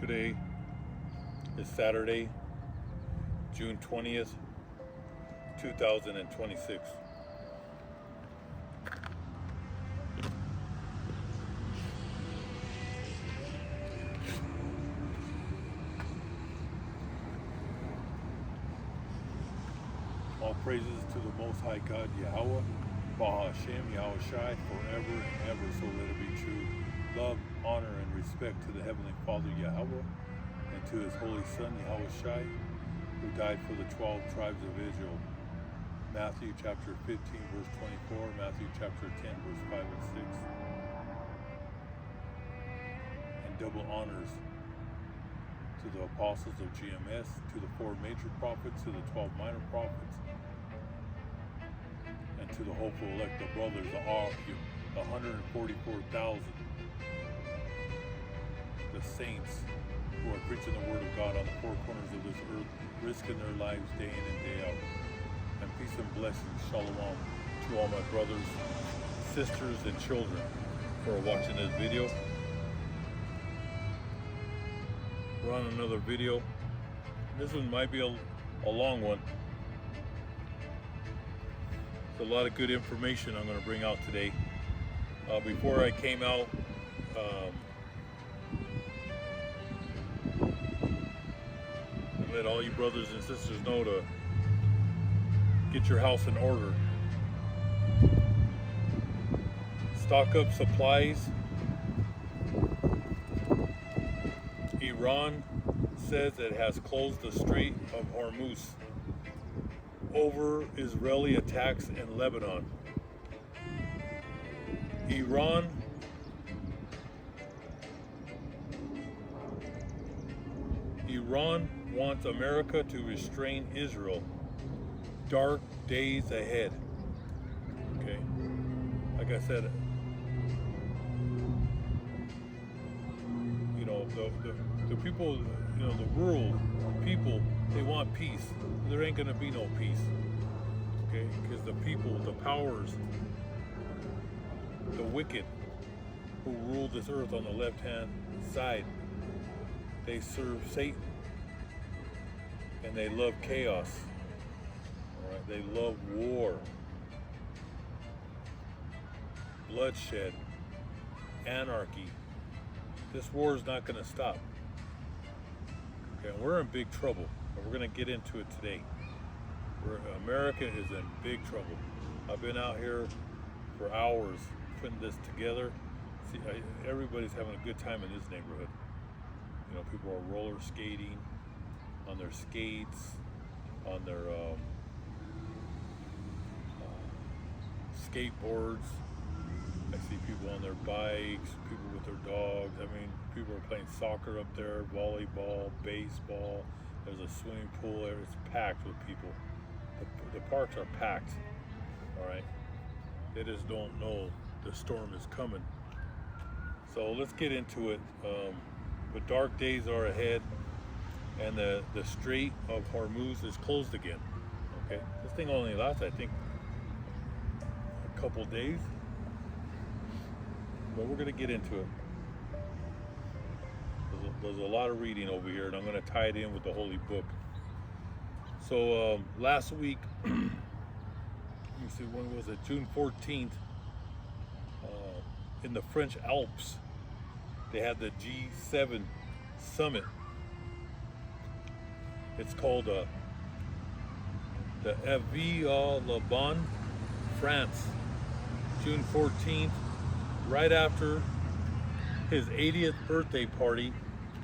Today is Saturday, June 20th, 2026. All praises to the Most High God, Yahweh, Baha Hashem, Yahweh Shai, forever and ever, so let it be true. Love, honor, and respect to the Heavenly Father, Yahweh, and to His Holy Son, Yahweh Shai, who died for the 12 tribes of Israel. Matthew chapter 15, verse 24, Matthew chapter 10, verse 5 and 6. And double honors to the apostles of GMS, to the 4 major prophets, to the 12 minor prophets, and to the hopeful elect, the brothers, the 144,000, the saints who are preaching the word of God on the 4 corners of this earth, risking their lives day in and day out. And peace and blessings, shalom, to all my brothers, sisters, and children who are watching this video. We're on another video. This one might be a long one. There's a lot of good information I'm going to bring out today. Before I came out, I let all you brothers and sisters know to get your house in order. Stock up supplies. Iran says it has closed the Strait of Hormuz over Israeli attacks in Lebanon. Iran wants America to restrain Israel. Dark days ahead. Okay, like I said, you know, the people, you know, the rural people, they want peace. There ain't gonna be no peace. Okay, because the people, the powers, the wicked who rule this earth on the left-hand side, they serve Satan, and they love chaos. All right, they love war, bloodshed, anarchy. This war is not going to stop. Okay, we're in big trouble, and we're going to get into it today. America is in big trouble. I've been out here for hours putting this together. See, everybody's having a good time in this neighborhood. You know, people are roller skating on their skates, on their skateboards. I see people on their bikes, people with their dogs. I mean, people are playing soccer up there, volleyball, baseball. There's a swimming pool there. It's packed with people. The parks are packed, all right? They just don't know the storm is coming. So let's get into it. The dark days are ahead, and the Strait of Hormuz is closed again. Okay, this thing only lasts, I think, a couple days, but we're gonna get into it. There's a lot of reading over here, and I'm gonna tie it in with the Holy Book. So last week, let me see, when was it? June 14th, in the French Alps, they had the G7 summit. It's called the Aviv-le-Bon, France, June 14th, right after his 80th birthday party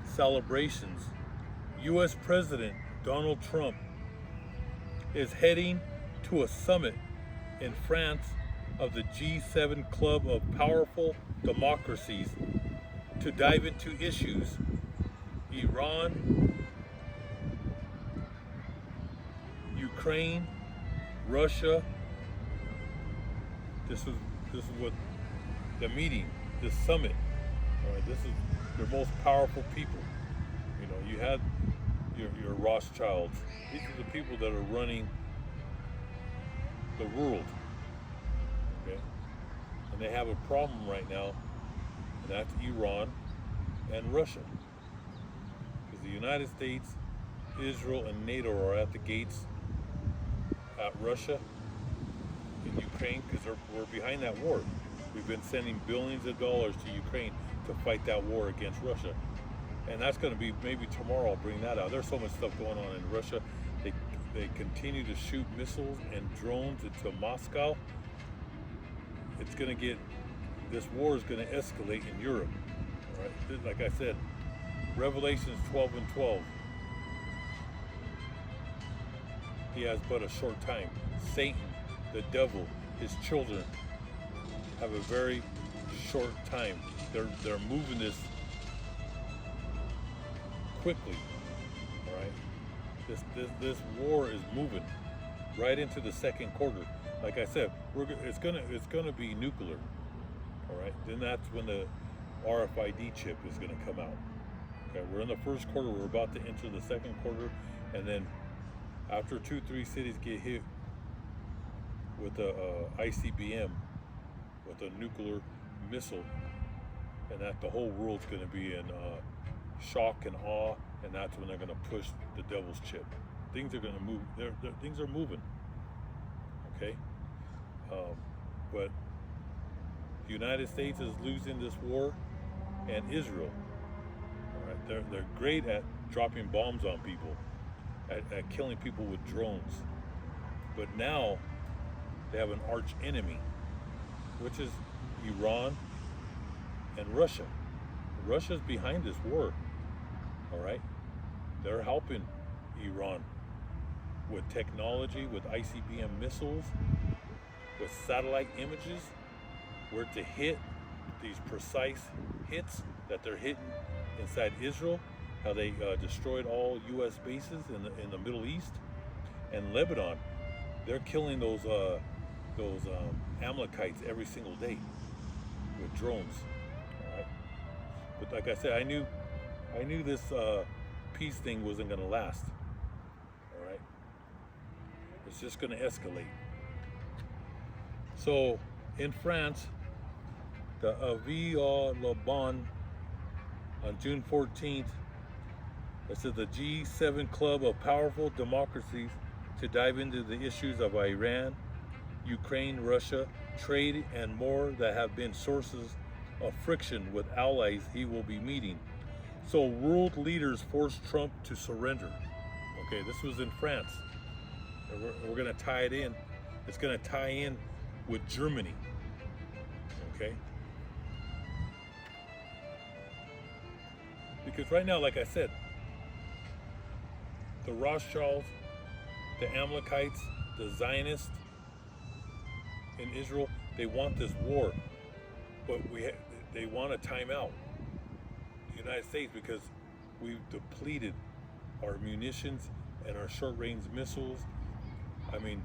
celebrations. U.S. President Donald Trump is heading to a summit in France of the G7 club of powerful democracies to dive into issues Iran, Ukraine, Russia. This is what the meeting, this summit. All right, this is your most powerful people. You know, you had your Rothschilds. These are the people that are running the world. Okay, and they have a problem right now, and that's Iran and Russia. the United States, Israel, and NATO are at the gates at Russia and Ukraine because we're behind that war. We've been sending billions of dollars to Ukraine to fight that war against Russia. And that's going to be, maybe tomorrow I'll bring that out. There's so much stuff going on in Russia. They continue to shoot missiles and drones into Moscow. It's going to get, this war is going to escalate in Europe. All right? Like I said, Revelations 12 and 12. He has but a short time. Satan, the devil, his children have a very short time. They're moving this quickly. All right. This war is moving right into the second quarter. Like I said, it's gonna be nuclear. All right. Then that's when the RFID chip is gonna come out. Okay. We're in the first quarter. We're about to enter the second quarter, and then after 2-3 cities get hit with a ICBM, with a nuclear missile, and that the whole world's going to be in shock and awe, and that's when they're going to push the devil's chip. Things are going to move. Things are moving. Okay, but the United States is losing this war, and Israel. All right, they're great at dropping bombs on people, at killing people with drones, but now they have an arch enemy, which is Iran and Russia. Russia's behind this war. All right, they're helping Iran with technology, with ICBM missiles, with satellite images, where to hit these precise hits that they're hitting inside Israel. How they destroyed all U.S. bases in the Middle East and Lebanon. They're killing those Amalekites every single day with drones. All right, but like I said, I knew this peace thing wasn't going to last. All right, it's just going to escalate. So in France, the Avis-au-Liban on June 14th. It says the G7 club of powerful democracies to dive into the issues of Iran, Ukraine, Russia, trade, and more that have been sources of friction with allies he will be meeting. So world leaders force Trump to surrender. Okay, this was in France. We're going to tie it in. It's going to tie in with Germany. Okay? Because right now, like I said, the Rothschilds, the Amalekites, the Zionists in Israel, they want this war, but they want a timeout. The United States, because we've depleted our munitions and our short-range missiles. I mean,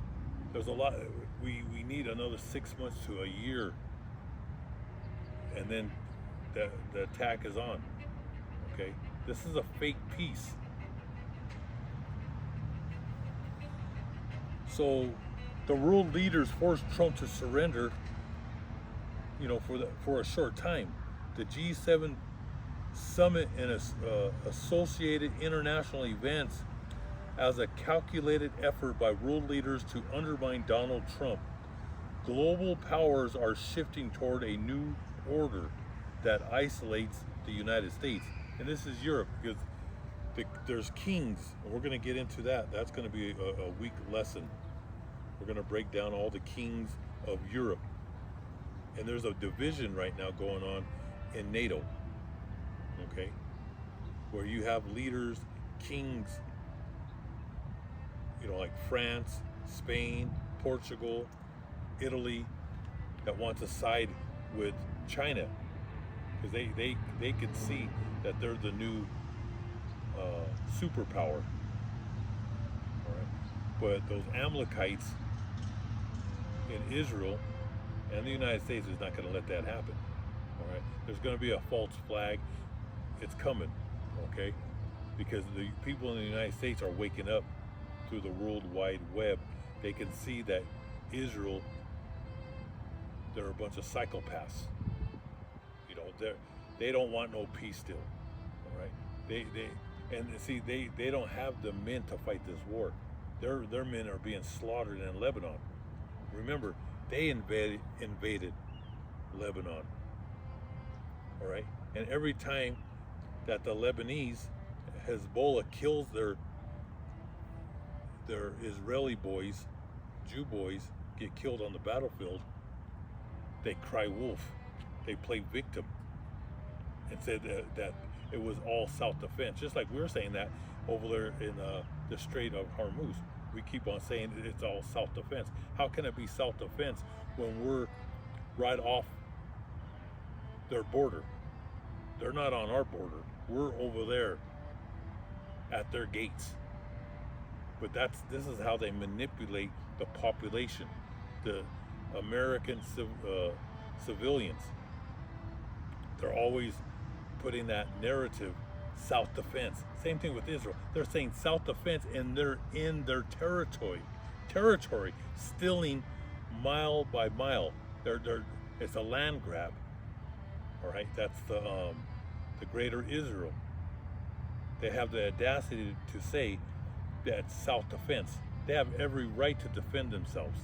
there's a lot. We need another 6 months to a year, and then the attack is on. Okay, this is a fake peace. So the world leaders forced Trump to surrender, for a short time. The G7 summit and associated international events as a calculated effort by world leaders to undermine Donald Trump. Global powers are shifting toward a new order that isolates the United States. And this is Europe, because there's kings, and we're going to get into that. That's going to be a weak lesson. We're going to break down all the kings of Europe. And there's a division right now going on in NATO, okay? Where you have leaders, kings, like France, Spain, Portugal, Italy, that want to side with China. Because they can see that they're the new superpower. All right? But those Amalekites in Israel and the United States is not going to let that happen. All right? There's going to be a false flag. It's coming, okay? Because the people in the United States are waking up through the World Wide Web. They can see that Israel, they're a bunch of psychopaths. They don't want no peace still. All right? And see, they don't have the men to fight this war. Their men are being slaughtered in Lebanon. Remember, they invaded Lebanon. All right, and every time that the Lebanese Hezbollah kills their Israeli boys, Jew boys, get killed on the battlefield, they cry wolf. They play victim and said that it was all self-defense. Just like we were saying that over there in the Strait of Hormuz. We keep on saying it's all self-defense. How can it be self-defense when we're right off their border? They're not on our border. We're over there at their gates. But this is how they manipulate the population, the American civilians. They're always putting that narrative, self-defense. Same thing with Israel. They're saying self-defense, and they're in their territory, stealing mile by mile. It's a land grab. All right, that's the greater Israel. They have the audacity to say that self-defense. They have every right to defend themselves.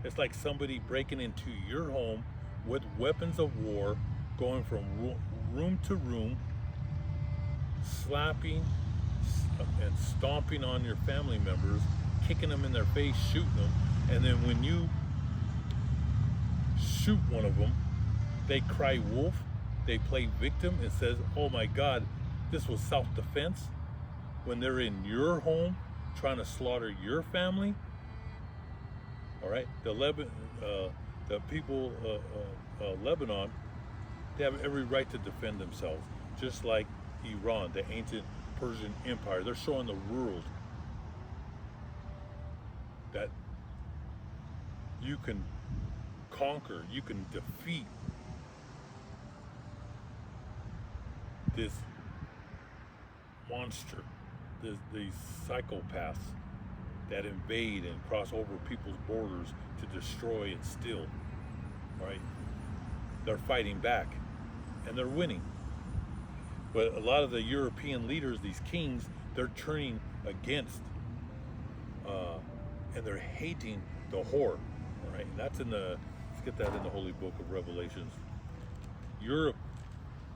It's like somebody breaking into your home with weapons of war, going from room to room, slapping and stomping on your family members, kicking them in their face, shooting them, and then when you shoot one of them, they cry wolf, they play victim and says, oh my God, this was self-defense, when they're in your home trying to slaughter your family. All right, the people Lebanon, they have every right to defend themselves, just like Iran, the ancient Persian Empire. They're showing the world that you can conquer, you can defeat this monster, these psychopaths that invade and cross over people's borders to destroy and steal. All right, they're fighting back, and they're winning. But a lot of the European leaders, these kings, they're turning against, and they're hating the whore. All right, and that's let's get that in the Holy Book of Revelations. Europe,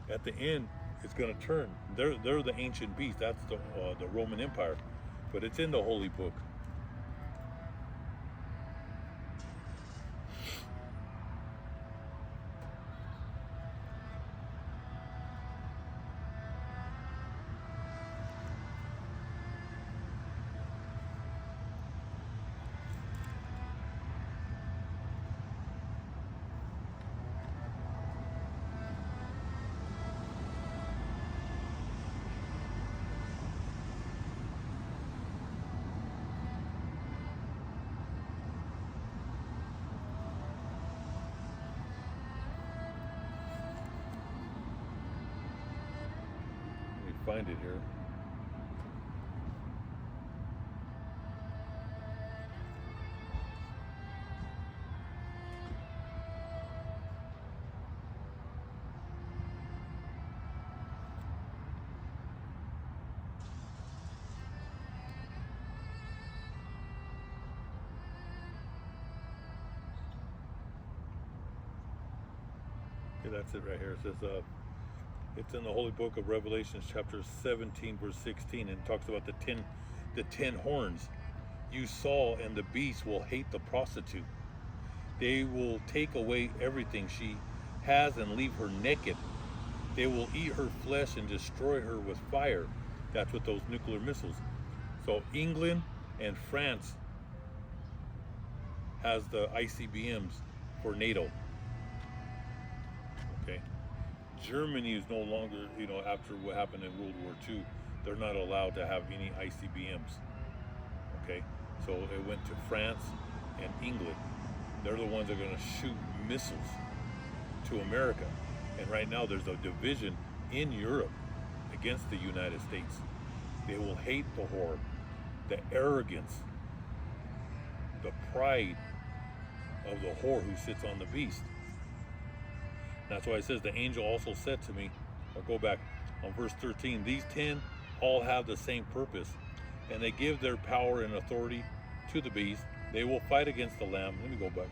at the end, is going to turn. They're the ancient beast. That's the Roman Empire, but it's in the Holy Book. Find it here. Okay, that's it right here. It says it's in the Holy Book of Revelation, chapter 17, verse 16, and it talks about the 10 horns. You saw, and the beast will hate the prostitute. They will take away everything she has and leave her naked. They will eat her flesh and destroy her with fire. That's with those nuclear missiles. So England and France has the ICBMs for NATO. Okay. Germany is no longer, after what happened in World War II, they're not allowed to have any ICBMs. Okay, so it went to France and England. They're the ones that are going to shoot missiles to America. And right now there's a division in Europe against the United States. They will hate the whore, the arrogance, the pride of the whore who sits on the beast. That's why it says the angel also said to me, I'll go back on verse 13, these 10 all have the same purpose, and they give their power and authority to the beast. They will fight against the Lamb. Let me go back.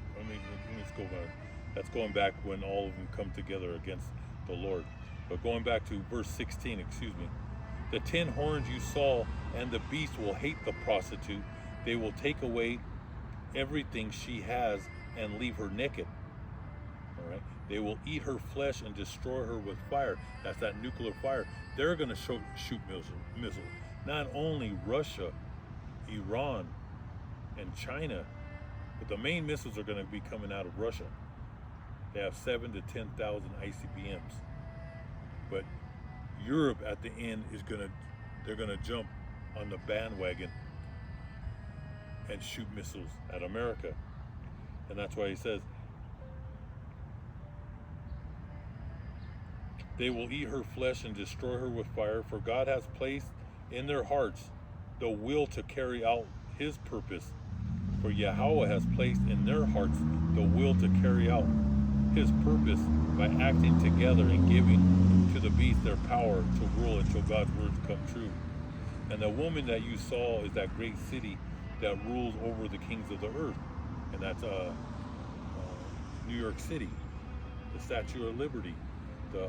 Let's go back. That's going back when all of them come together against the Lord. But going back to verse 16, excuse me. The 10 horns you saw, and the beast will hate the prostitute. They will take away everything she has and leave her naked. All right. They will eat her flesh and destroy her with fire. That's that nuclear fire. They're going to shoot missiles. Not only Russia, Iran, and China, but the main missiles are going to be coming out of Russia. They have 7,000 to 10,000 ICBMs. But Europe at the end they're going to jump on the bandwagon and shoot missiles at America. And that's why he says, they will eat her flesh and destroy her with fire, for God has placed in their hearts the will to carry out his purpose. For Yahweh has placed in their hearts the will to carry out his purpose by acting together and giving to the beast their power to rule until God's words come true. And the woman that you saw is that great city that rules over the kings of the earth. And that's New York City, the Statue of Liberty, what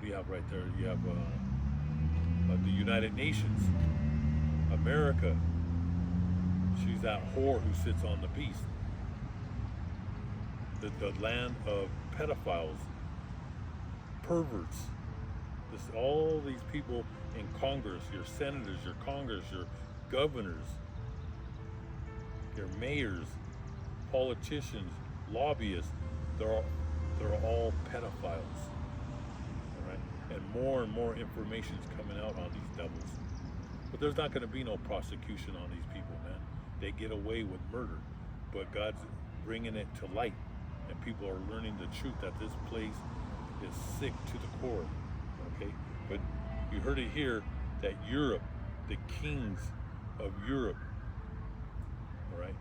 do you have right there? You have the United Nations, America. She's that whore who sits on the beast. The land of pedophiles, perverts. All these people in Congress, your senators, your Congress, your governors, your mayors, politicians, lobbyists, they're all pedophiles. All right? And more information is coming out on these devils. But there's not going to be no prosecution on these people, man. They get away with murder. But God's bringing it to light. And people are learning the truth that this place is sick to the core. Okay? But you heard it here that Europe, the kings of Europe, all right,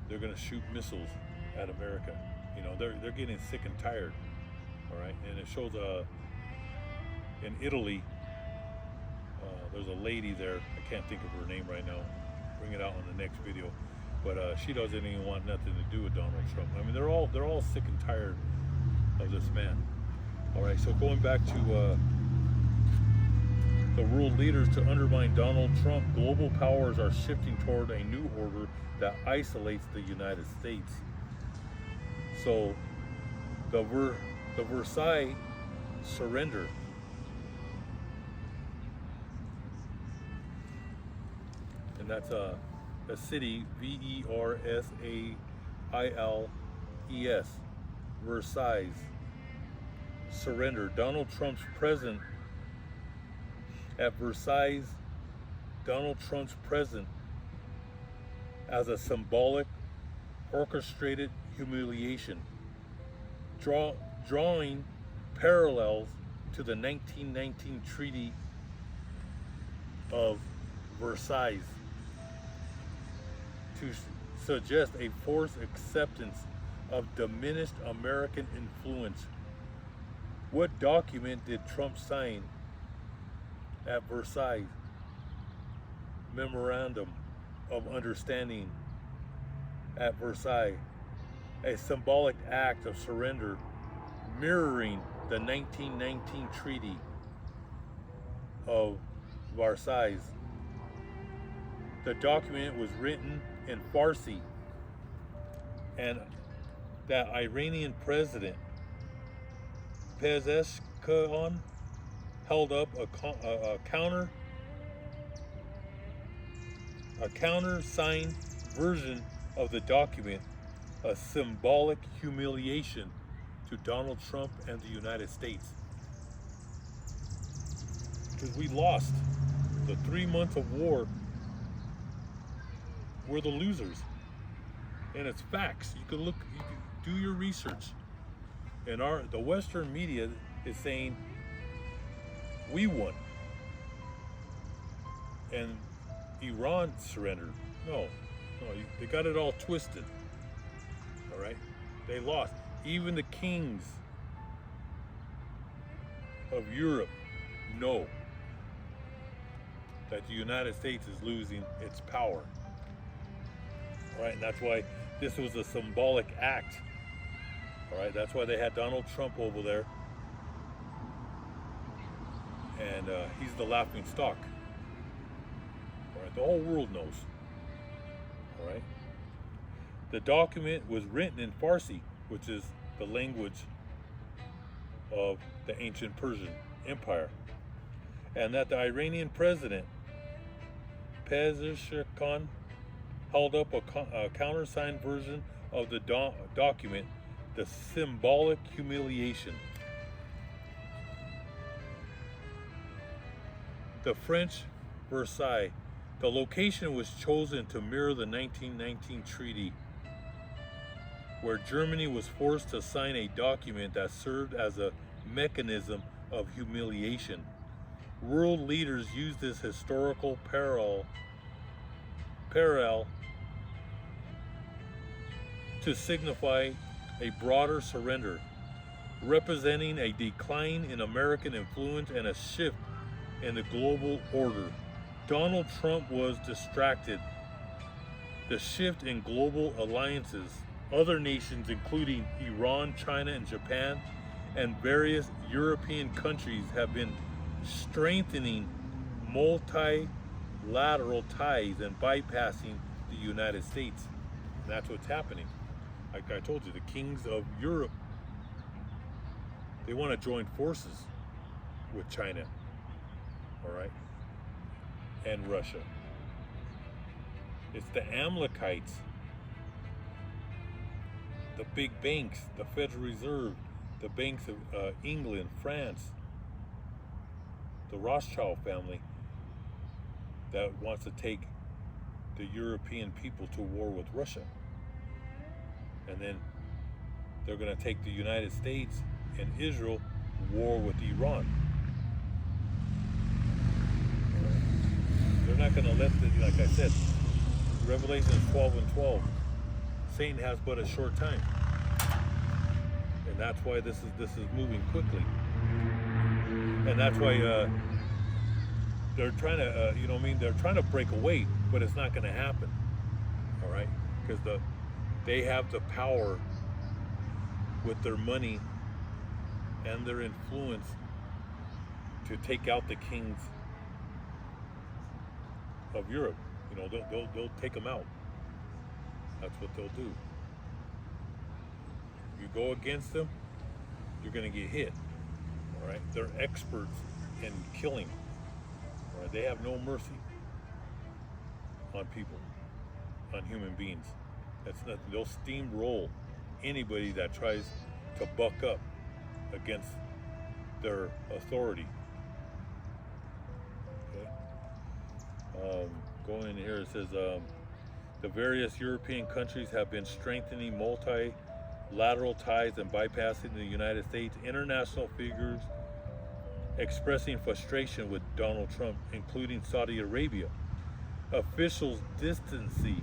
they're going to shoot missiles at America. You know, they're getting sick and tired. All right? And it shows in Italy, there's a lady there. I can't think of her name right now. Bring it out in the next video. But she doesn't even want nothing to do with Donald Trump. I mean, they're all sick and tired of this man. All right, so going back to the world leaders to undermine Donald Trump, global powers are shifting toward a new order that isolates the United States. So the Versailles surrender. And that's a city, Versailles, Versailles, surrender. Donald Trump's present at Versailles, Donald Trump's present as a symbolic, orchestrated humiliation, drawing parallels to the 1919 Treaty of Versailles, to suggest a forced acceptance of diminished American influence. What document did Trump sign at Versailles? Memorandum of Understanding at Versailles, a symbolic act of surrender mirroring the 1919 Treaty of Versailles. The document was written in Farsi, and that Iranian president Pezeshkian held up a counter-signed version of the document, a symbolic humiliation to Donald Trump and the United States. Because we lost the 3 months of war. We're the losers. And it's facts. You can do your research. And the Western media is saying we won. And Iran surrendered. No, they got it all twisted. All right? They lost. Even the kings of Europe, know that the United States is losing its power. All right, and that's why this was a symbolic act. All right, that's why they had Donald Trump over there, and he's the laughing stock. All right, the whole world knows. All right, the document was written in Farsi, which is the language of the ancient Persian Empire, and that the Iranian president Pezeshkian held up a countersigned version of the document, the symbolic humiliation. The French Versailles. The location was chosen to mirror the 1919 treaty, where Germany was forced to sign a document that served as a mechanism of humiliation. World leaders used this historical parallel to signify a broader surrender, representing a decline in American influence and a shift in the global order. Donald Trump was distracted. The shift in global alliances, other nations including Iran, China, and Japan, and various European countries have been strengthening multilateral ties and bypassing the United States. And that's what's happening. Like I told you, the kings of Europe, they want to join forces with China, all right, and Russia. It's the Amalekites, the big banks, the Federal Reserve, the banks of England, France, the Rothschild family that wants to take the European people to war with Russia. And then they're going to take the United States and Israel war with Iran. They're not going to let like I said, Revelation 12:12, Satan has but a short time. And that's why this is moving quickly. And that's why they're trying to, they're trying to break away, but it's not going to happen. All right? Because they have the power with their money and their influence to take out the kings of Europe. They'll take them out. That's what they'll do. You go against them, you're going to get hit. All right? They're experts in killing. All right? They have no mercy on people, on human beings. That's nothing. They'll steamroll anybody that tries to buck up against their authority. Okay. Going in here, it says the various European countries have been strengthening multilateral ties and bypassing the United States. International figures expressing frustration with Donald Trump, including Saudi Arabia. Officials distancing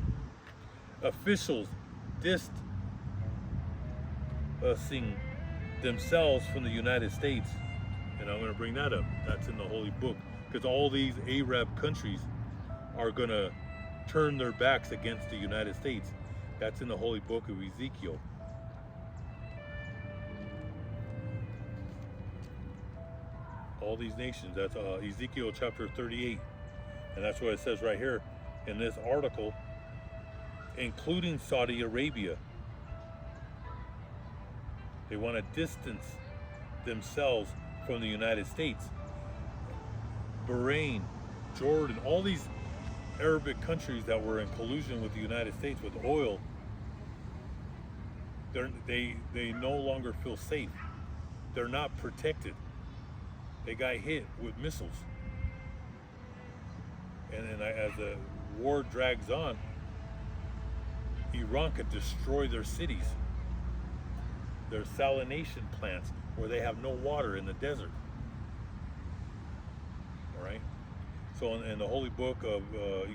themselves from the United States. And I'm going to bring that up. That's in the Holy Book. Because all these Arab countries are going to turn their backs against the United States. That's in the Holy Book of Ezekiel. All these nations. That's Ezekiel chapter 38. And that's what it says right here in this article, including Saudi Arabia. They want to distance themselves from the United States. Bahrain, Jordan, all these Arabic countries that were in collusion with the United States with oil, they no longer feel safe. They're not protected. They got hit with missiles. And then as the war drags on, Iran could destroy their cities, their salination plants, where they have no water in the desert. All right. So in the Holy Book of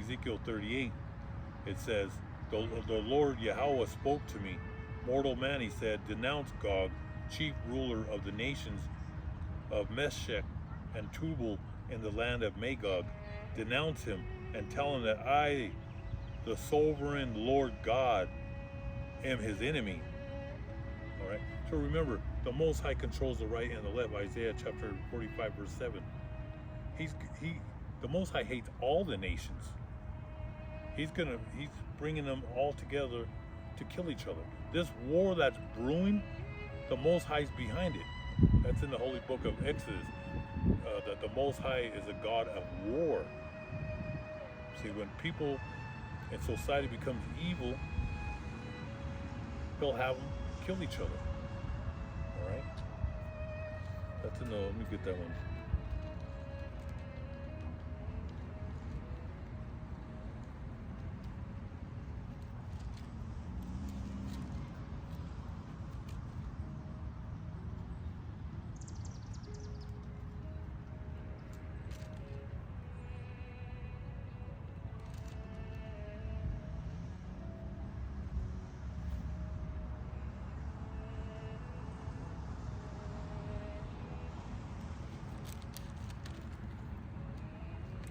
Ezekiel 38, it says, the Lord Yahweh spoke to me. Mortal man, he said, denounce Gog, chief ruler of the nations of Meshech and Tubal in the land of Magog. Denounce him and tell him that I, the sovereign Lord God, am his enemy. All right. So remember, the Most High controls the right and the left. Isaiah chapter 45, verse 7. The Most High hates all the nations. He's bringing them all together to kill each other. This war that's brewing, the Most High's behind it. That's in the Holy Book of Exodus. That the Most High is a God of war. See, when people and society becomes evil, he'll have them kill each other. All right. That's in the. Let me get that one.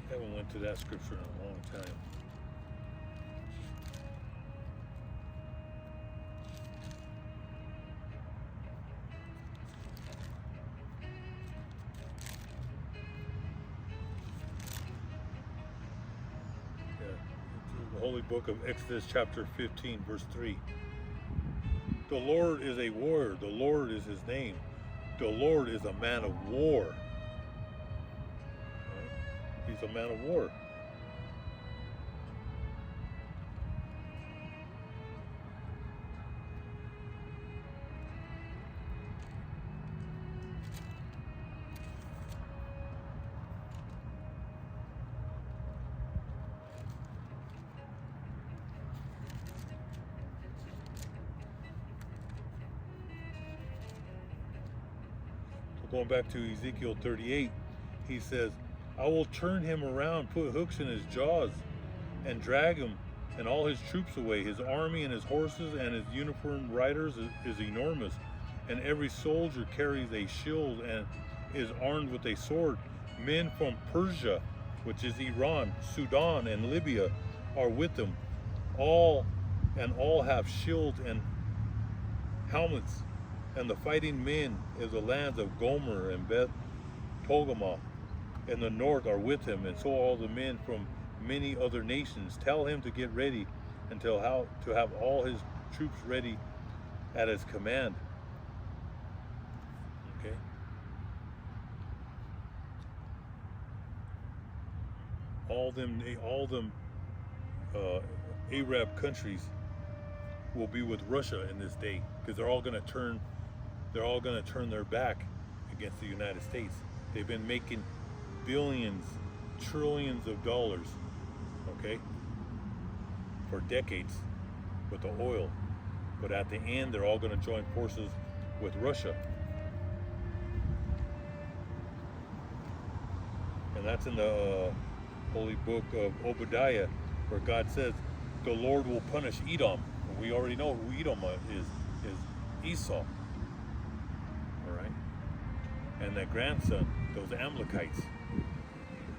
I haven't went to that scripture in a long time. Yeah, the Holy Book of Exodus chapter 15, verse 3. The Lord is a warrior. The Lord is his name. The Lord is a man of war. He's a man of war. So going back to Ezekiel 38, he says, I will turn him around, put hooks in his jaws, and drag him and all his troops away. His army and his horses and his uniformed riders is enormous, and every soldier carries a shield and is armed with a sword. Men from Persia, which is Iran, Sudan, and Libya, are with them. All have shields and helmets, and the fighting men of the lands of Gomer and Beth Togarmah in the north are with him, and so all the men from many other nations. Tell him to get ready and to have all his troops ready at his command. Okay. All them Arab countries will be with Russia in this day, because they're all going to turn their back against the United States. They've been making billions, trillions of dollars, okay, for decades with the oil, but at the end they're all going to join forces with Russia. And that's in the Holy Book of Obadiah, where God says the Lord will punish Edom. And we already know who Edom is Esau, all right, and that grandson, those Amalekites.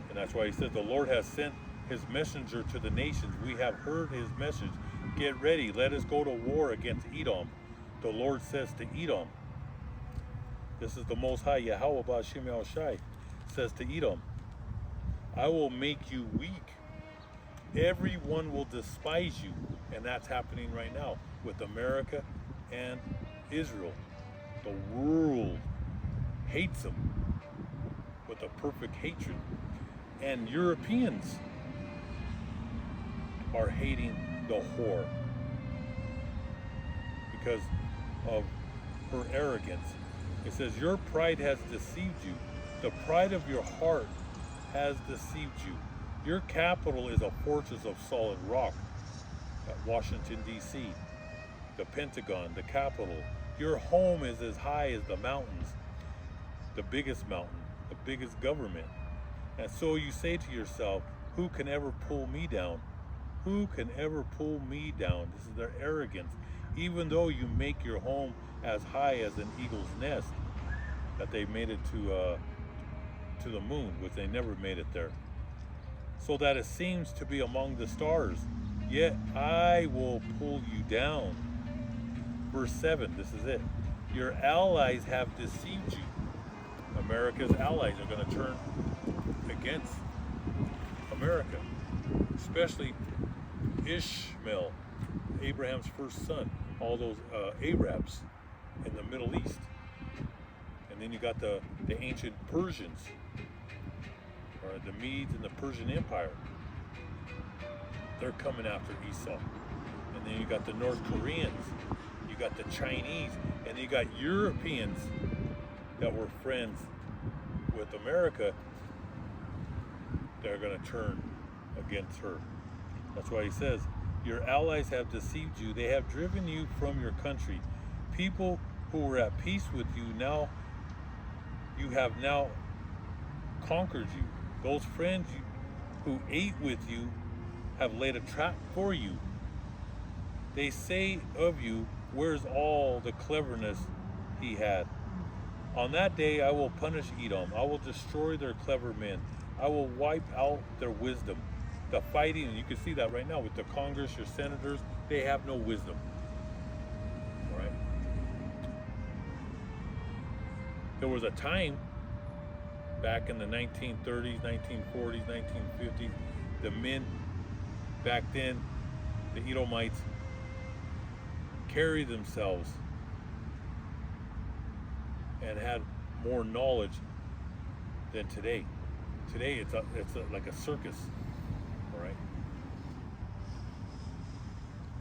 And that's why he says the Lord has sent his messenger to the nations. We have heard his message. Get ready, let us go to war against Edom. The Lord says to Edom, this is the Most High, Yahweh Ba'Shem Yahushai, says to Edom, I will make you weak. Everyone will despise you. And that's happening right now with America and Israel. The world hates them with a perfect hatred. And Europeans are hating the whore because of her arrogance. It says, your pride has deceived you. The pride of your heart has deceived you. Your capital is a fortress of solid rock at Washington, D.C., the Pentagon, the Capitol. Your home is as high as the mountains, the biggest mountain, the biggest government. And so you say to yourself, who can ever pull me down? Who can ever pull me down? This is their arrogance. Even though you make your home as high as an eagle's nest, that they made it to to the moon, which they never made it there, so that it seems to be among the stars. Yet I will pull you down. Verse 7, this is it. Your allies have deceived you. America's allies are going to turn against America, especially Ishmael, Abraham's first son, all those Arabs in the Middle East. And then you got the ancient Persians, or the Medes and the Persian Empire. They're coming after Esau. And then you got the North Koreans, you got the Chinese, and you got Europeans that were friends with America. They're going to turn against her. That's why he says, your allies have deceived you. They have driven you from your country. People who were at peace with you have now conquered you. Those friends who ate with you have laid a trap for you. They say of you, where's all the cleverness he had? On that day I will punish Edom. I will destroy their clever men. I will wipe out their wisdom. The fighting, and you can see that right now with the Congress, your senators, they have no wisdom. All right? There was a time back in the 1930s, 1940s, 1950s, the men back then, the Edomites, carried themselves and had more knowledge than today. Today it's like a circus, all right?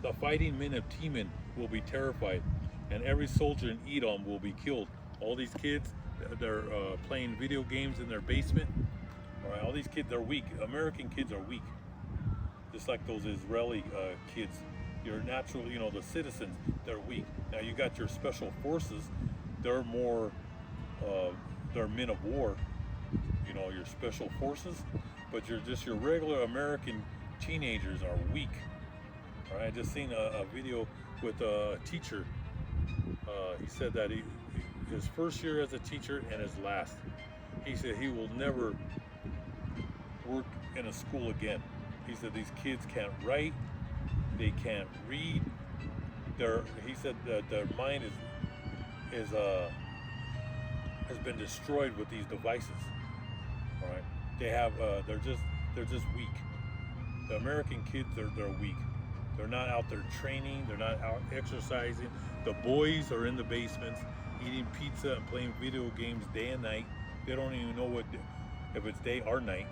The fighting men of Teman will be terrified, and every soldier in Edom will be killed. All these kids, they're playing video games in their basement. All right, all these kids, they're weak. American kids are weak, just like those Israeli kids. Your natural, the citizens, they're weak. Now you got your special forces. They're more, they're men of war. Your special forces, but your regular American teenagers are weak. All right, I just seen a video with a teacher. He said that his first year as a teacher and his last, he said he will never work in a school again. He said these kids can't write, they can't read. He said that their mind has been destroyed with these devices. All right, they're just weak. The American kids, they're weak. They're not out there training. They're not out exercising. The boys are in the basements eating pizza and playing video games day and night. They don't even know if it's day or night.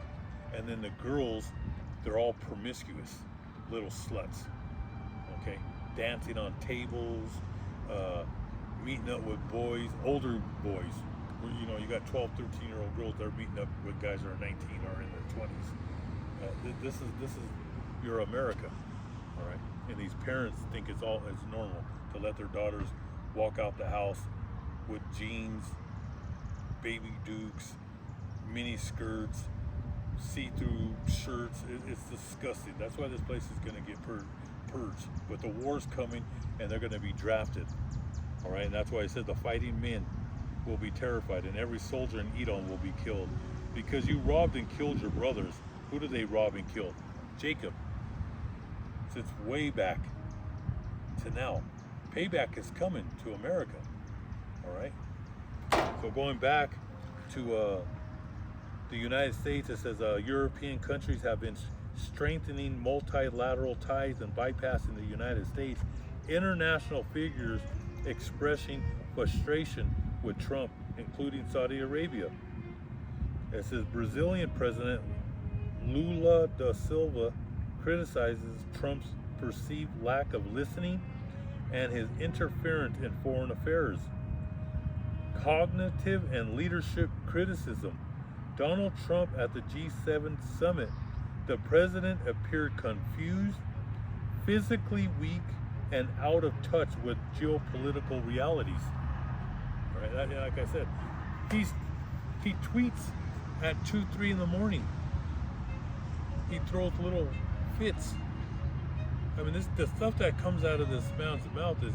And then the girls, they're all promiscuous, little sluts. Okay, dancing on tables, meeting up with boys, older boys. You got 12, 13-year-old girls that are meeting up with guys that are 19 or in their 20s. This is your America, all right? And these parents think it's normal to let their daughters walk out the house with jeans, baby dukes, mini skirts, see-through shirts. It's disgusting. That's why this place is going to get purged. But the war's coming, and they're going to be drafted, all right? And that's why I said the fighting men will be terrified, and every soldier in Edom will be killed, because you robbed and killed your brothers. Who did they rob and kill? Jacob. Since way back to now, payback is coming to America. All right. So going back to the United States, it says European countries have been strengthening multilateral ties and bypassing the United States. International figures expressing frustration with Trump, including Saudi Arabia. It says Brazilian President Lula da Silva criticizes Trump's perceived lack of listening and his interference in foreign affairs. Cognitive and leadership criticism. Donald Trump at the G7 summit. The president appeared confused, physically weak, and out of touch with geopolitical realities. Right? Like I said, he tweets at 2, 3 in the morning. He throws little fits. I mean, the stuff that comes out of this man's mouth is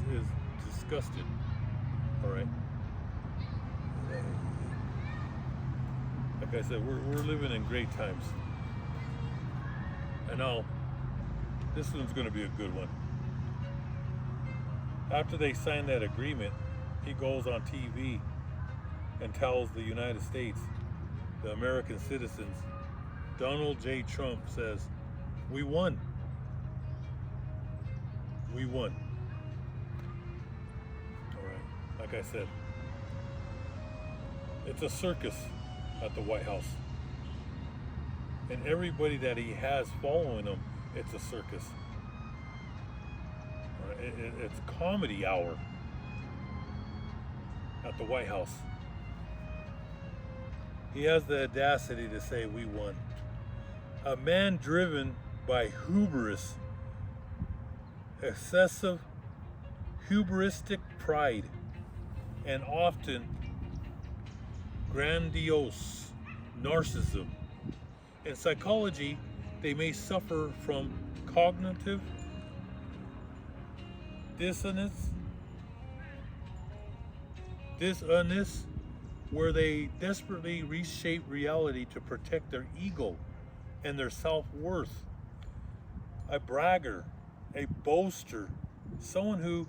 disgusting. All right. Like I said, we're living in great times. And now, this one's going to be a good one. After they sign that agreement, he goes on TV and tells the United States, the American citizens, Donald J. Trump says, we won. We won. All right. Like I said, it's a circus at the White House. And everybody that he has following him, it's a circus. All right. It's comedy hour at the White House. He has the audacity to say, we won. A man driven by hubris, excessive hubristic pride, and often grandiose narcissism. In psychology, they may suffer from cognitive dissonance, where they desperately reshape reality to protect their ego and their self-worth. A bragger, a boaster, someone who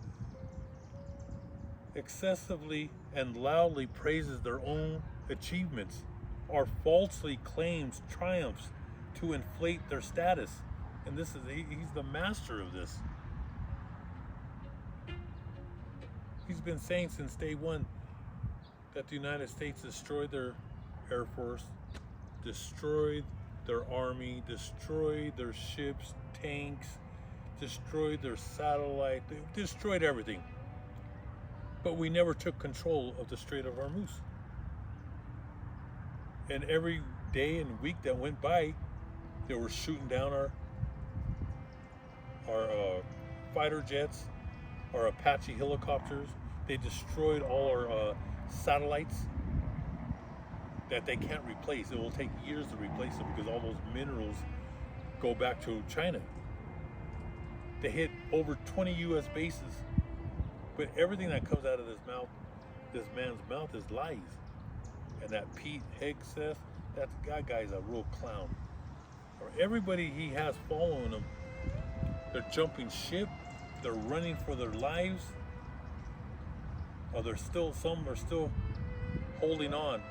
excessively and loudly praises their own achievements or falsely claims triumphs to inflate their status. And he's the master of this. He's been saying since day one that the United States destroyed their Air Force, destroyed their army, destroyed their ships, tanks, destroyed their satellite, they destroyed everything. But we never took control of the Strait of Hormuz. And every day and week that went by, they were shooting down our fighter jets, our Apache helicopters. They destroyed all our satellites that they can't replace. It will take years to replace them because all those minerals go back to China. They hit over 20 U.S. bases. But everything that comes out of this man's mouth is lies. And that Pete Hegseth, that guy's a real clown. Or everybody he has following him, they're jumping ship, they're running for their lives, or some are still holding on.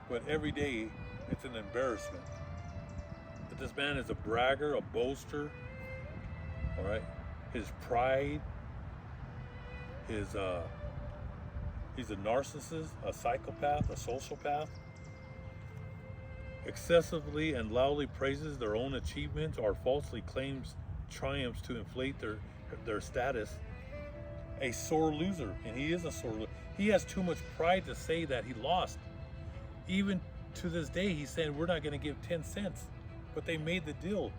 But every day, it's an embarrassment. But this man is a bragger, a boaster, all right? His pride, he's a narcissist, a psychopath, a sociopath. Excessively and loudly praises their own achievements or falsely claims triumphs to inflate their status. A sore loser, and he is a sore loser. He has too much pride to say that he lost. Even to this day, he's saying we're not going to give 10 cents, but they made the deal.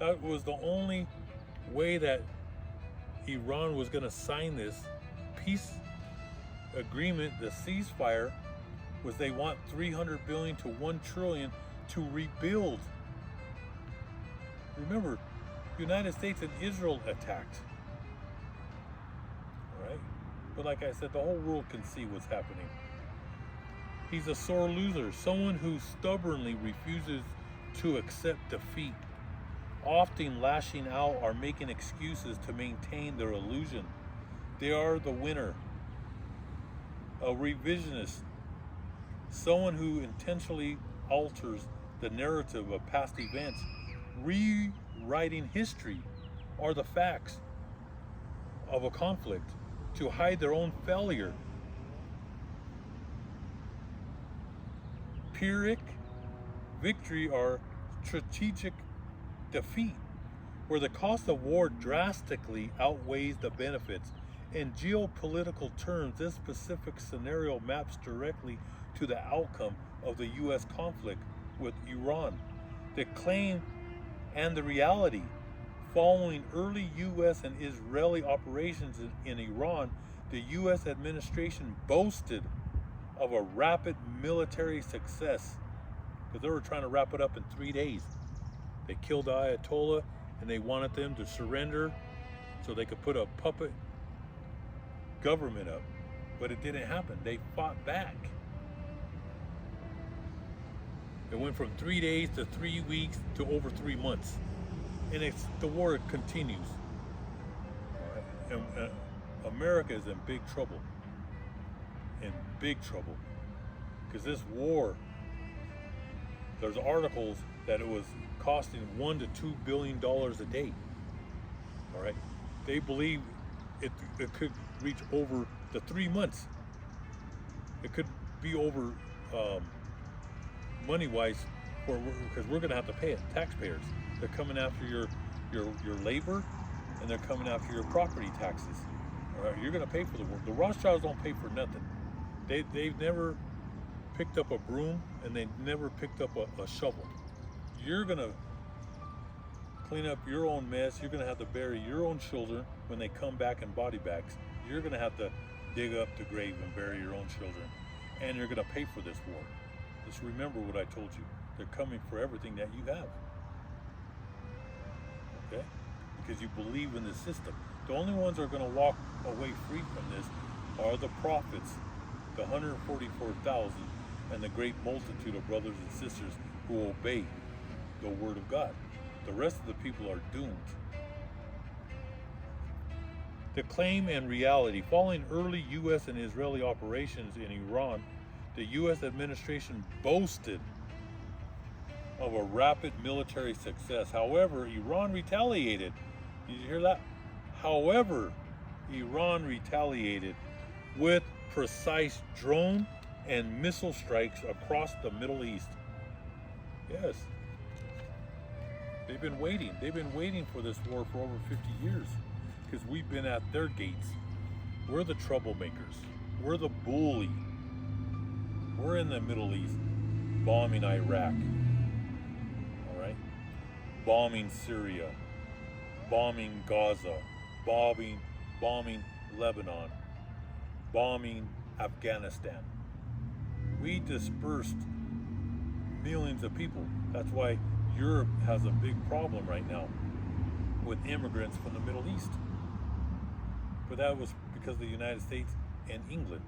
That was the only way that Iran was going to sign this peace agreement, the ceasefire, was they want 300 billion to 1 trillion to rebuild. Remember, United States and Israel attacked. All right? But like I said, the whole world can see what's happening. He's a sore loser, someone who stubbornly refuses to accept defeat, often lashing out or making excuses to maintain their illusion. They are the winner. A revisionist, someone who intentionally alters the narrative of past events, rewriting history or the facts of a conflict to hide their own failure. Pyrrhic victory or strategic defeat, where the cost of war drastically outweighs the benefits. In geopolitical terms, this specific scenario maps directly to the outcome of the U.S. conflict with Iran. The claim and the reality. Following early U.S. and Israeli operations in Iran, the U.S. administration boasted of a rapid military success because they were trying to wrap it up in 3 days. They killed the Ayatollah and they wanted them to surrender so they could put a puppet government up. but it didn't happen. They fought back. It went from 3 days to 3 weeks to over 3 months, and the war continues. And America is in big trouble, because this war, there's articles that it was costing $1 to $2 billion a day. All right, they believe it could reach over the 3 months. It could be over money-wise, because we're going to have to pay it. Taxpayers, they're coming after your labor, and they're coming after your property taxes. All right, you're going to pay for the war. The Rothschilds don't pay for nothing. They've never picked up a broom, and they never picked up a shovel. You're going to clean up your own mess. You're going to have to bury your own children when they come back in body bags. You're going to have to dig up the grave and bury your own children, and you're going to pay for this war. Just remember what I told you. They're coming for everything that you have. Okay? Because you believe in the system. The only ones that are going to walk away free from this are the prophets, the 144,000, and the great multitude of brothers and sisters who obey the word of God. The rest of the people are doomed. The claim and reality. Following early U.S. and Israeli operations in Iran, the U.S. administration boasted of a rapid military success. However, Iran retaliated. Did you hear that? However, Iran retaliated with precise drone and missile strikes across the Middle East. Yes. They've been waiting. They've been waiting for this war for over 50 years because we've been at their gates. We're the troublemakers. We're the bully. We're in the Middle East bombing Iraq. All right? Bombing Syria. Bombing Gaza. Bombing Lebanon. Bombing Afghanistan. We dispersed millions of people. That's why Europe has a big problem right now with immigrants from the Middle East. But that was because of the United States and England.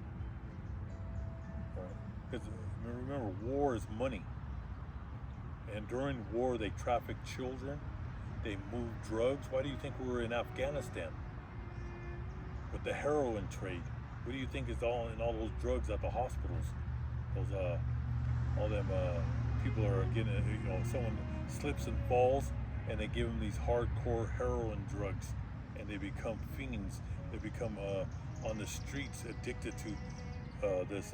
Right? Because remember, war is money. And during war, they trafficked children. They moved drugs. Why do you think we were in Afghanistan? With the heroin trade. What do you think is all in all those drugs at the hospitals? Those all them people are getting, someone slips and falls, and they give them these hardcore heroin drugs, and they become fiends. They become on the streets addicted to this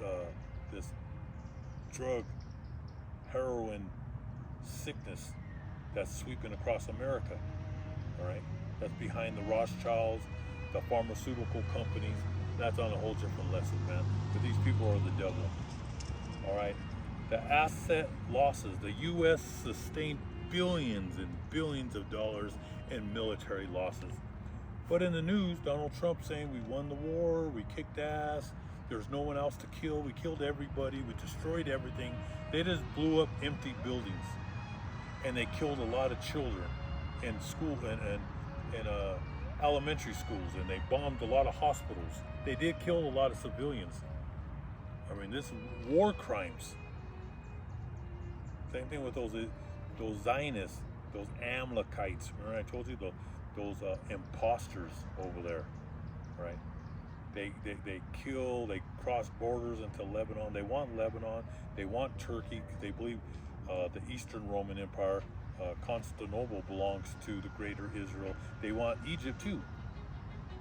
drug, heroin sickness that's sweeping across America. All right, that's behind the Rothschilds, the pharmaceutical companies. That's on a whole different lesson, man. But these people are the devil. All right. The asset losses. The U.S. sustained billions and billions of dollars in military losses. But in the news, Donald Trump saying we won the war, we kicked ass, there's no one else to kill, we killed everybody, we destroyed everything. They just blew up empty buildings, and they killed a lot of children in school and elementary schools, and they bombed a lot of hospitals. They did kill a lot of civilians. I mean, this is war crimes. Same thing with those Zionists, those Amalekites. Remember I told you those imposters over there, right? They kill, they cross borders into Lebanon. They want Lebanon. They want Turkey because they believe the Eastern Roman Empire, Constantinople, belongs to the greater Israel. They want Egypt too.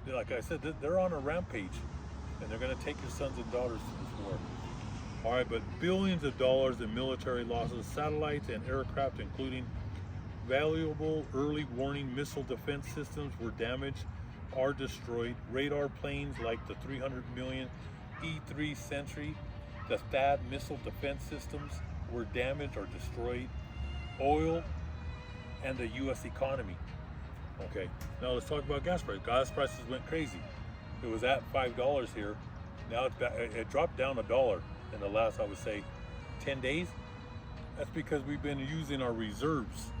Like I said, they're on a rampage, and they're going to take your sons and daughters to this war. All right, but billions of dollars in military losses, satellites and aircraft, including valuable early warning missile defense systems, were damaged or destroyed. Radar planes like the 300 million E-3 Sentry, the THAAD missile defense systems were damaged or destroyed. Oil and the U.S. economy. Okay, now let's talk about gas prices. Gas prices went crazy. It was at $5 here. Now it dropped down $1 in the last, I would say, 10 days. That's because we've been using our reserves.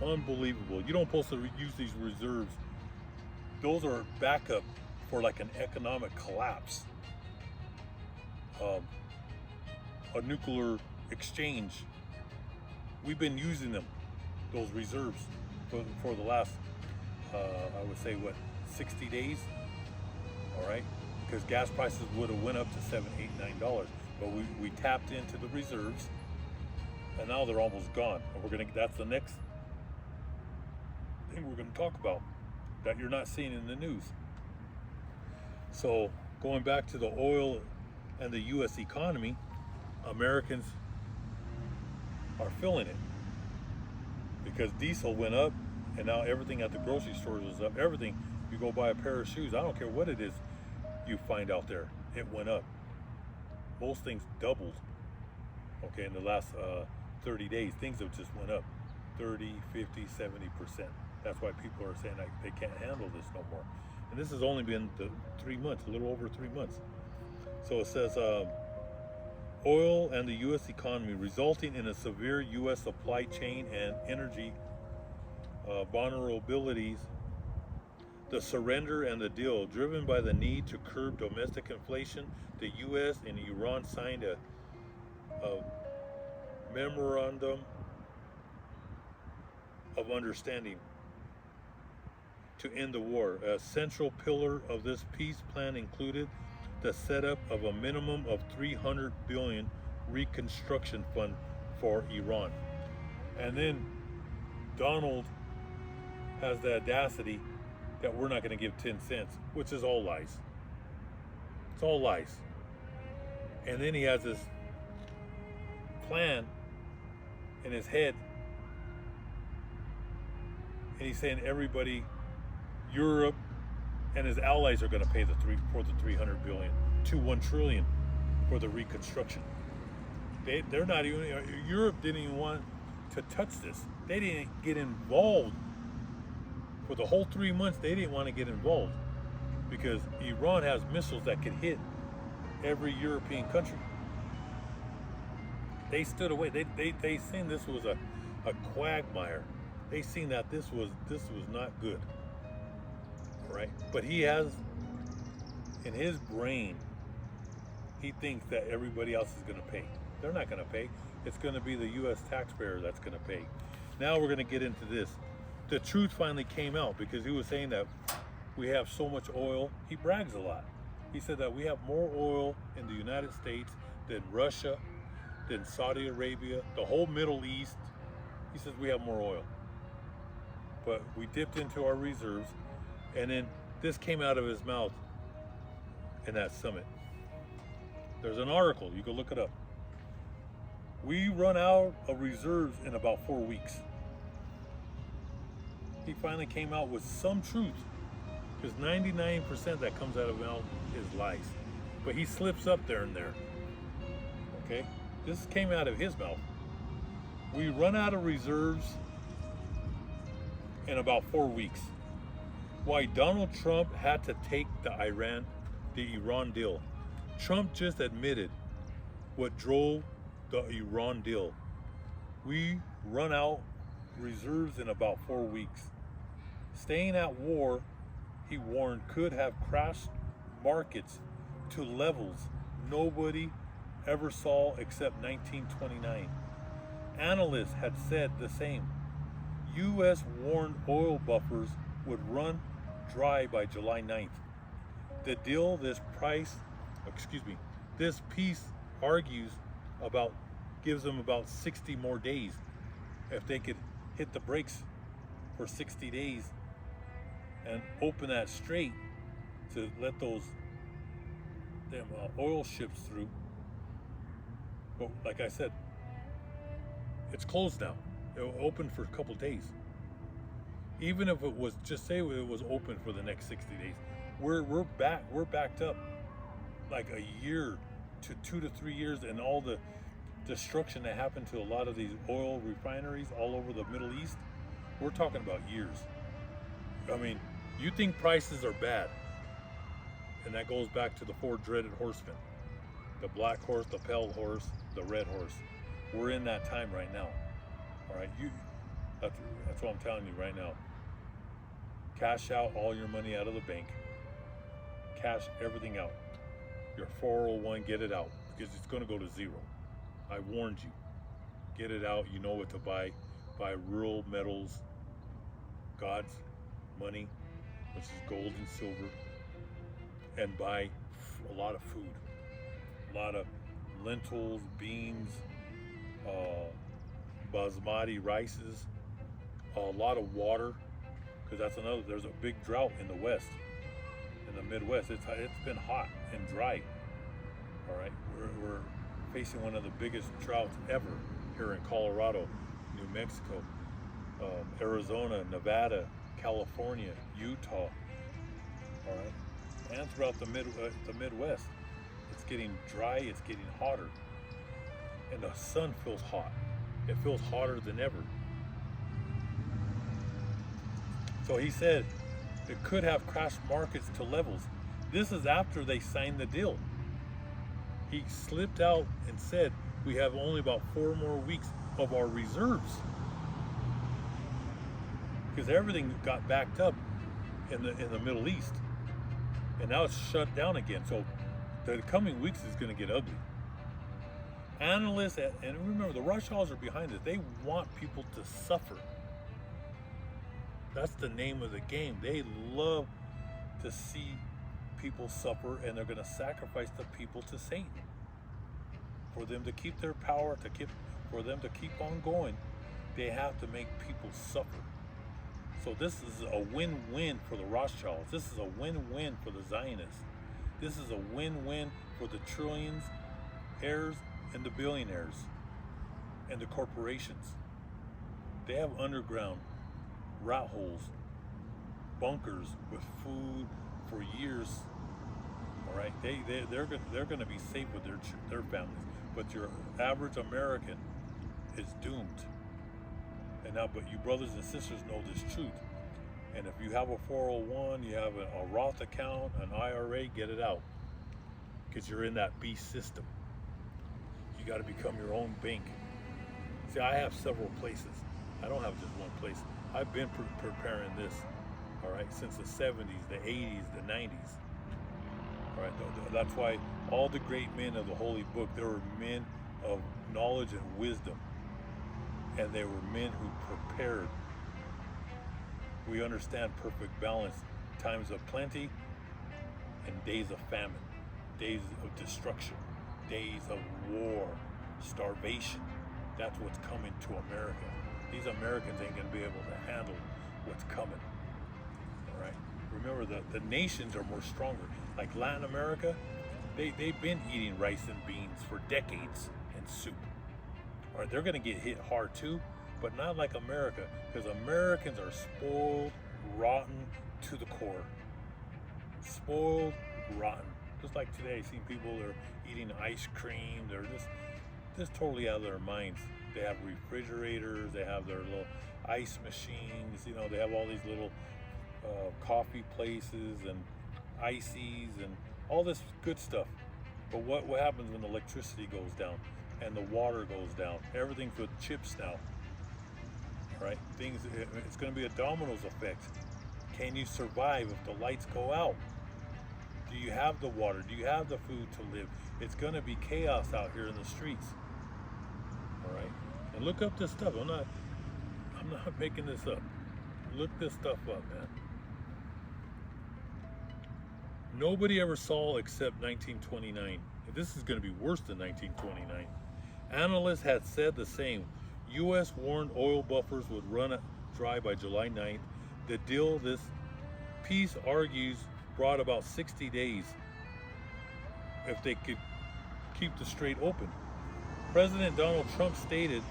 Unbelievable. You don't supposed to use these reserves. Those are backup for like an economic collapse. um, a nuclear exchange. We've been using them, those reserves, for the last, I would say, what, 60 days? All right, because gas prices would have went up to $7, $8, $9, but we tapped into the reserves, and now they're almost gone. And that's the next thing we're gonna talk about that you're not seeing in the news. So going back to the oil and the U.S. economy, Americans are feeling it because diesel went up, and now everything at the grocery stores is up. Everything, you go buy a pair of shoes, I don't care what it is you find out there, it went up. Most things doubled. Okay, in the last 30 days, things have just went up 30, 50, 70%. That's why people are saying they can't handle this no more. And this has only been 3 months, a little over 3 months. So it says, oil and the U.S. economy resulting in a severe U.S. supply chain and energy vulnerabilities. The surrender and the deal, driven by the need to curb domestic inflation, the U.S. and Iran signed a memorandum of understanding to end the war. A central pillar of this peace plan included the setup of a minimum of $300 billion reconstruction fund for Iran. And then Donald has the audacity that we're not going to give 10 cents, which is all lies. It's all lies. And then he has this plan in his head, and he's saying everybody, Europe and his allies, are going to pay for the 300 billion to 1 trillion for the reconstruction. They're not even, Europe didn't even want to touch this. They didn't get involved for the whole 3 months. They didn't want to get involved because Iran has missiles that could hit every European country. They stood away. They seen this was a quagmire. They seen that this was not good. Right? But he has, in his brain, he thinks that everybody else is going to pay. They're not going to pay. It's going to be the U.S. taxpayer that's going to pay. Now we're going to get into this. The truth finally came out because he was saying that we have so much oil. He brags a lot. He said that we have more oil in the United States than Russia, than Saudi Arabia, the whole Middle East. He says we have more oil. But we dipped into our reserves. And then this came out of his mouth in that summit. There's an article, you can look it up. We run out of reserves in about 4 weeks. He finally came out with some truth, because 99% that comes out of his mouth is lies. But he slips up there and there. Okay? This came out of his mouth. We run out of reserves in about 4 weeks. Why Donald Trump had to take the Iran deal. Trump just admitted what drove the Iran deal. We run out reserves in about 4 weeks. Staying at war, he warned, could have crashed markets to levels nobody ever saw except 1929. Analysts had said the same. U.S. warned oil buffers would run dry by July 9th. The deal, this piece argues about, gives them about 60 more days. If they could hit the brakes for 60 days and open that strait to let those damn oil ships through. But like I said, it's closed now. It will open for a couple days. Even if it was, just say it was open for the next 60 days, we're backed up like a year to 2 to 3 years, and all the destruction that happened to a lot of these oil refineries all over the Middle East. We're talking about years. I mean, you think prices are bad, and that goes back to the 4 dreaded horsemen: the black horse, the pale horse, the red horse. We're in that time right now. All right, that's what I'm telling you right now. Cash out all your money out of the bank. Cash everything out. Your 401, get it out. because it's going to go to zero. I warned you. Get it out. You know what to buy. Buy real metals, God's money, which is gold and silver, and buy a lot of food, a lot of lentils, beans, uh, basmati rices, a lot of water, because that's another. There's a big drought in the West, in the Midwest. It's been hot and dry. All right, we're facing one of the biggest droughts ever here in Colorado, New Mexico, Arizona, Nevada, California, Utah. All right, and throughout the Midwest, it's getting dry. It's getting hotter, and the sun feels hot. It feels hotter than ever. So he said it could have crashed markets to levels. This is after they signed the deal. He slipped out and said we have only about 4 more weeks of our reserves, because everything got backed up in the Middle East, and now it's shut down again. So the coming weeks is going to get ugly. Analysts, and remember, the Rothschilds are behind this. They want people to suffer. That's the name of the game. They love to see people suffer, and they're going to sacrifice the people to Satan for them to keep their power, for them to keep on going. They have to make people suffer. So this is a win-win for the Rothschilds. This is a win-win for the Zionists. This is a win-win for the trillions, heirs, and the billionaires, and the corporations. They have underground rat holes, bunkers with food for years. All right, they're going to be safe with their families, but your average American is doomed. And now, but you brothers and sisters know this truth. And if you have a 401, you have a Roth account, an IRA, get it out, because you're in that beast system. You got to become your own bank. See, I have several places. I don't have just one place. I've been preparing this, all right, since the 70s, the 80s, the 90s. All right, that's why all the great men of the Holy Book, they were men of knowledge and wisdom, and they were men who prepared. We understand perfect balance, times of plenty and days of famine, days of destruction, days of war, starvation. That's what's coming to America. These Americans ain't gonna be able to handle what's coming. All right. Remember, the nations are more stronger. Like Latin America, they've been eating rice and beans for decades and soup. All right, they're gonna get hit hard too, but not like America, because Americans are spoiled, rotten to the core. Spoiled, rotten. Just like today, I see people that are eating ice cream. They're just totally out of their minds. They have refrigerators. They have their little ice machines. You know, they have all these little coffee places and ices and all this good stuff. But what happens when the electricity goes down and the water goes down? Everything's with chips now. Right? It's going to be a dominoes effect. Can you survive if the lights go out? Do you have the water? Do you have the food to live? It's going to be chaos out here in the streets. All right? And look up this stuff. I'm not making this up. Look this stuff up, man. Nobody ever saw except 1929. This is going to be worse than 1929. Analysts had said the same. U.S. warned oil buffers would run dry by July 9th. The deal, this peace argues, brought about 60 days if they could keep the strait open. President Donald Trump stated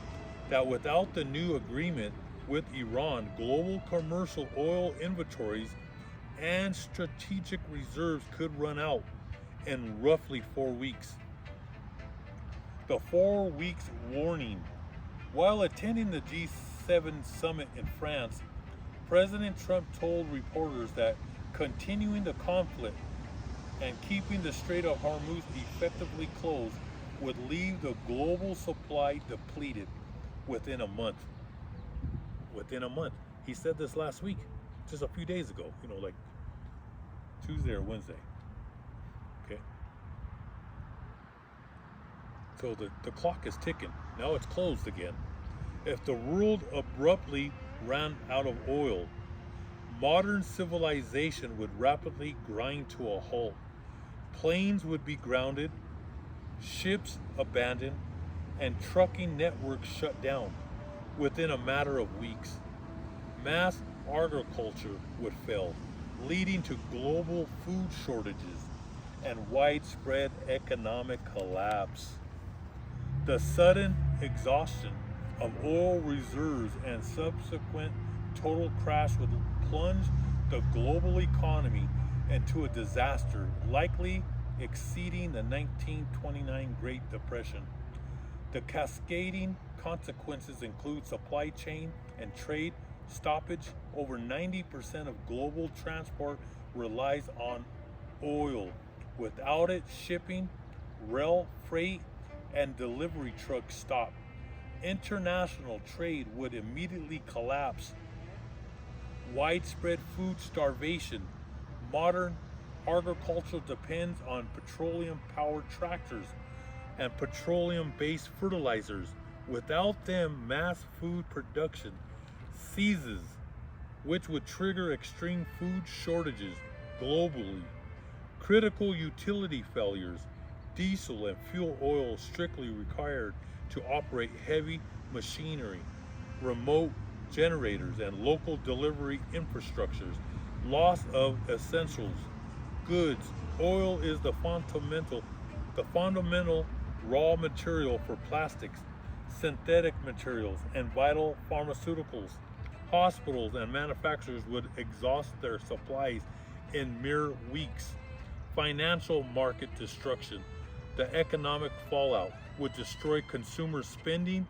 that without the new agreement with Iran, global commercial oil inventories and strategic reserves could run out in roughly 4 weeks. The 4 weeks warning. While attending the G7 summit in France, President Trump told reporters that continuing the conflict and keeping the Strait of Hormuz effectively closed would leave the global supply depleted within a month. Within a month. He said this last week, just a few days ago, like Tuesday or Wednesday. Okay. So the clock is ticking. Now it's closed again. If the world abruptly ran out of oil, modern civilization would rapidly grind to a halt. Planes would be grounded, ships abandoned, and trucking networks shut down within a matter of weeks. Mass agriculture would fail, leading to global food shortages and widespread economic collapse. The sudden exhaustion of oil reserves and subsequent total crash would plunge the global economy into a disaster, likely exceeding the 1929 Great Depression. The cascading consequences include supply chain and trade stoppage. Over 90% of global transport relies on oil. Without it, shipping, rail freight, and delivery trucks stop. International trade would immediately collapse. Widespread food starvation. Modern agriculture depends on petroleum-powered tractors and petroleum-based fertilizers. Without them, mass food production ceases, which would trigger extreme food shortages globally. Critical utility failures. Diesel and fuel oil strictly required to operate heavy machinery, remote generators, and local delivery infrastructures. Loss of essentials goods. Oil is the fundamental raw material for plastics, synthetic materials, and vital pharmaceuticals. Hospitals and manufacturers would exhaust their supplies in mere weeks. Financial market destruction. The economic fallout would destroy consumer spending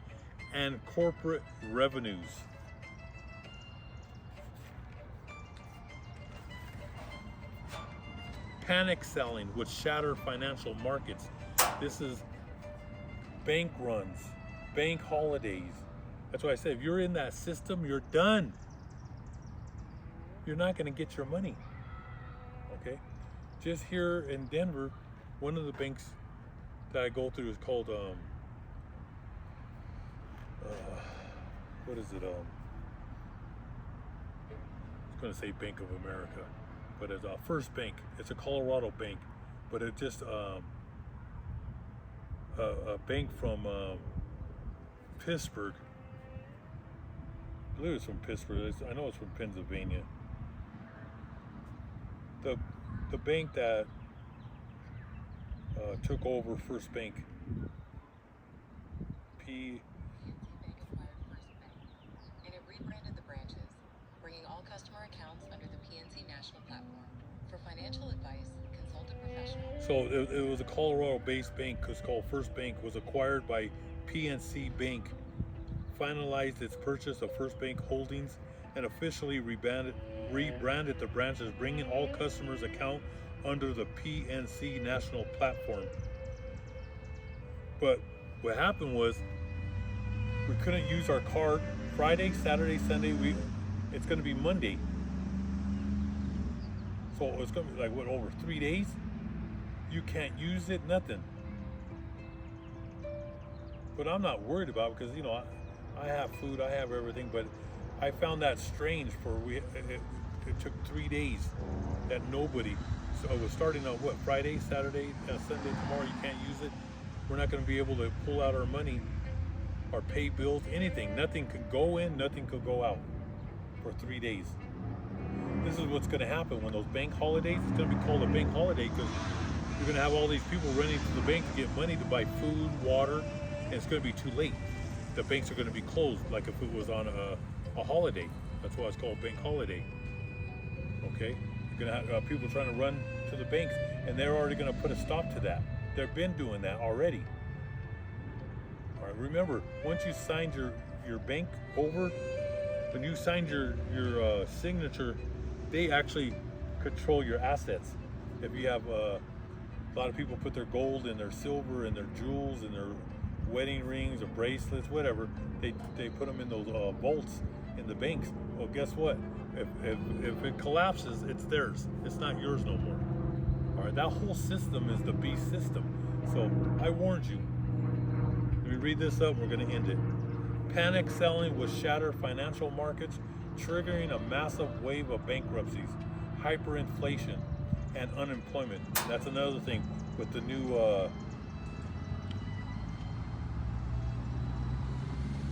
and corporate revenues. Panic selling would shatter financial markets. This is bank runs, bank holidays. That's why I said if you're in that system, you're done. You're not going to get your money. Okay? Just here in Denver, one of the banks that I go through is called what is it? I was going to say Bank of America, but it's First Bank. It's a Colorado bank, but it's just a bank from Pittsburgh. I believe it's from Pittsburgh. I know it's from Pennsylvania. The bank that took over First Bank, and it rebranded the branches, bringing all customer accounts under the PNC National Platform. For financial advice, consult a professional. So it was a Colorado-based bank. It's called First Bank. Was acquired by PNC Bank, finalized its purchase of First Bank Holdings, and officially rebranded the branches, bringing all customers' account under the PNC National Platform. But what happened was we couldn't use our card Friday, Saturday, Sunday. It's going to be Monday. So it's going to be like, over 3 days? You can't use it, nothing. But I'm not worried about it because, I have food, I have everything, but I found that strange it took 3 days that nobody, so it was starting on Friday, Saturday, Sunday, tomorrow you can't use it. We're not going to be able to pull out our money or pay bills, anything. Nothing could go in, nothing could go out for 3 days. This is what's going to happen when those bank holidays, it's going to be called a bank holiday because you're going to have all these people running to the bank to get money to buy food, water, and it's going to be too late. The banks are going to be closed like if it was on a holiday. That's why it's called bank holiday. Okay? You're going to have people trying to run to the banks, and they're already going to put a stop to that. They've been doing that already. All right, remember, once you signed your bank over, when you signed your signature, they actually control your assets. If you have a lot of people put their gold and their silver and their jewels and their wedding rings or bracelets, whatever, they put them in those vaults in the banks. Well, guess what? If it collapses, it's theirs. It's not yours no more. All right, that whole system is the beast system. So I warned you. me read this up. We're going to end it. Panic selling will shatter financial markets, triggering a massive wave of bankruptcies, hyperinflation, and unemployment. That's another thing with the new.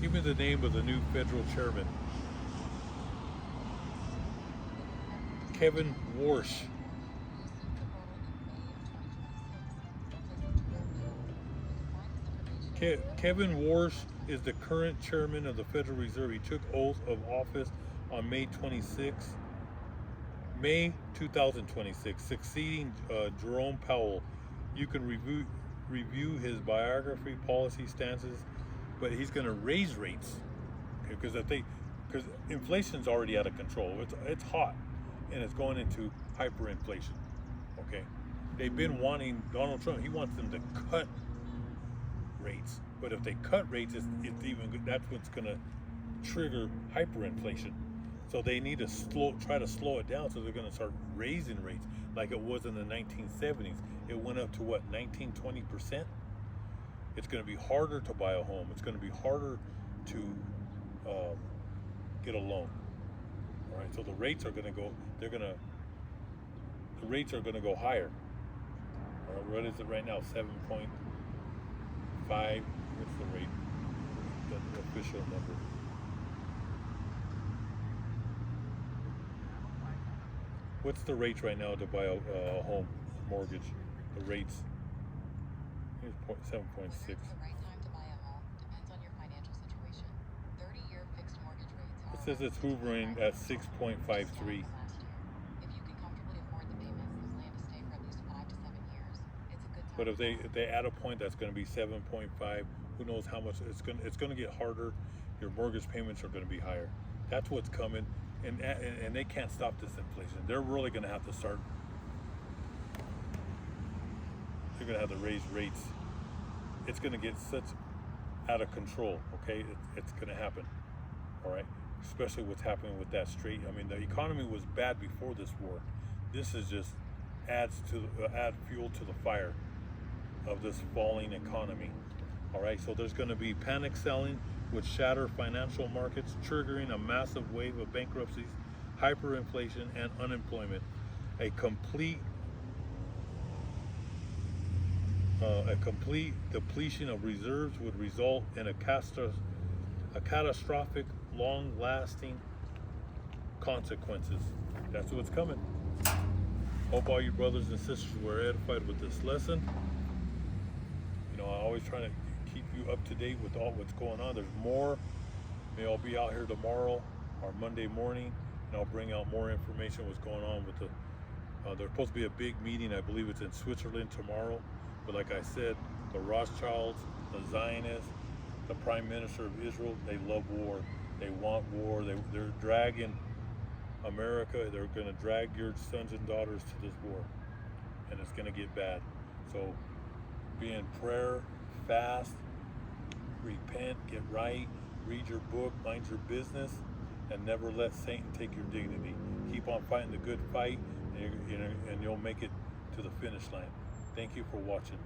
Give me the name of the new federal chairman. Kevin Warsh. Kevin Warsh is the current chairman of the Federal Reserve. He took oath of office on May 2026, succeeding Jerome Powell. You can review his biography, policy stances, but he's going to raise rates, okay, because inflation's already out of control. It's hot, and it's going into hyperinflation. Okay, they've been wanting Donald Trump. He wants them to cut rates, but if they cut rates, it's even good. That's what's going to trigger hyperinflation. So they need to try to slow it down. So they're going to start raising rates like it was in the 1970s. It went up to what, 19-20%. It's going to be harder to buy a home. It's going to be harder to get a loan. All right. So the rates are going to go. The rates are going to go higher. All right, what is it right now? 7.5. What's the rate? The official number. What's the rate right now to buy a home mortgage? The rates. Here's 7.6. The right time to buy a home depends on your financial situation. 30-year fixed mortgage rates are. It says it's hovering at 6.53. If you can comfortably afford the payments and plan to stay for at least 5 to 7 years, it's a good time. But if they add a point, that's going to be 7.5. Who knows how much it's going to get harder. Your mortgage payments are going to be higher. That's what's coming, and they can't stop this inflation. They're really going to have to start. They're going to have to raise rates. It's going to get such out of control. Okay, it's going to happen. All right, especially what's happening with that straight. I mean, the economy was bad before this war. This is just add fuel to the fire of this falling economy. All right, so there's going to be panic selling, which shatter financial markets, triggering a massive wave of bankruptcies, hyperinflation, and unemployment. A complete depletion of reserves would result in a catastrophic, long-lasting consequences. That's what's coming. Hope all you brothers and sisters were edified with this lesson. You know, I always try to keep you up to date with all what's going on. There's more. Maybe I'll be out here tomorrow or Monday morning, and I'll bring out more information what's going on with the. There's supposed to be a big meeting. I believe it's in Switzerland tomorrow. But like I said, the Rothschilds, the Zionists, the Prime Minister of Israel, they love war. They want war. They're dragging America. They're going to drag your sons and daughters to this war, and it's going to get bad. So be in prayer, fast, repent, get right, read your book, mind your business, and never let Satan take your dignity. Keep on fighting the good fight, and you'll make it to the finish line. Thank you for watching.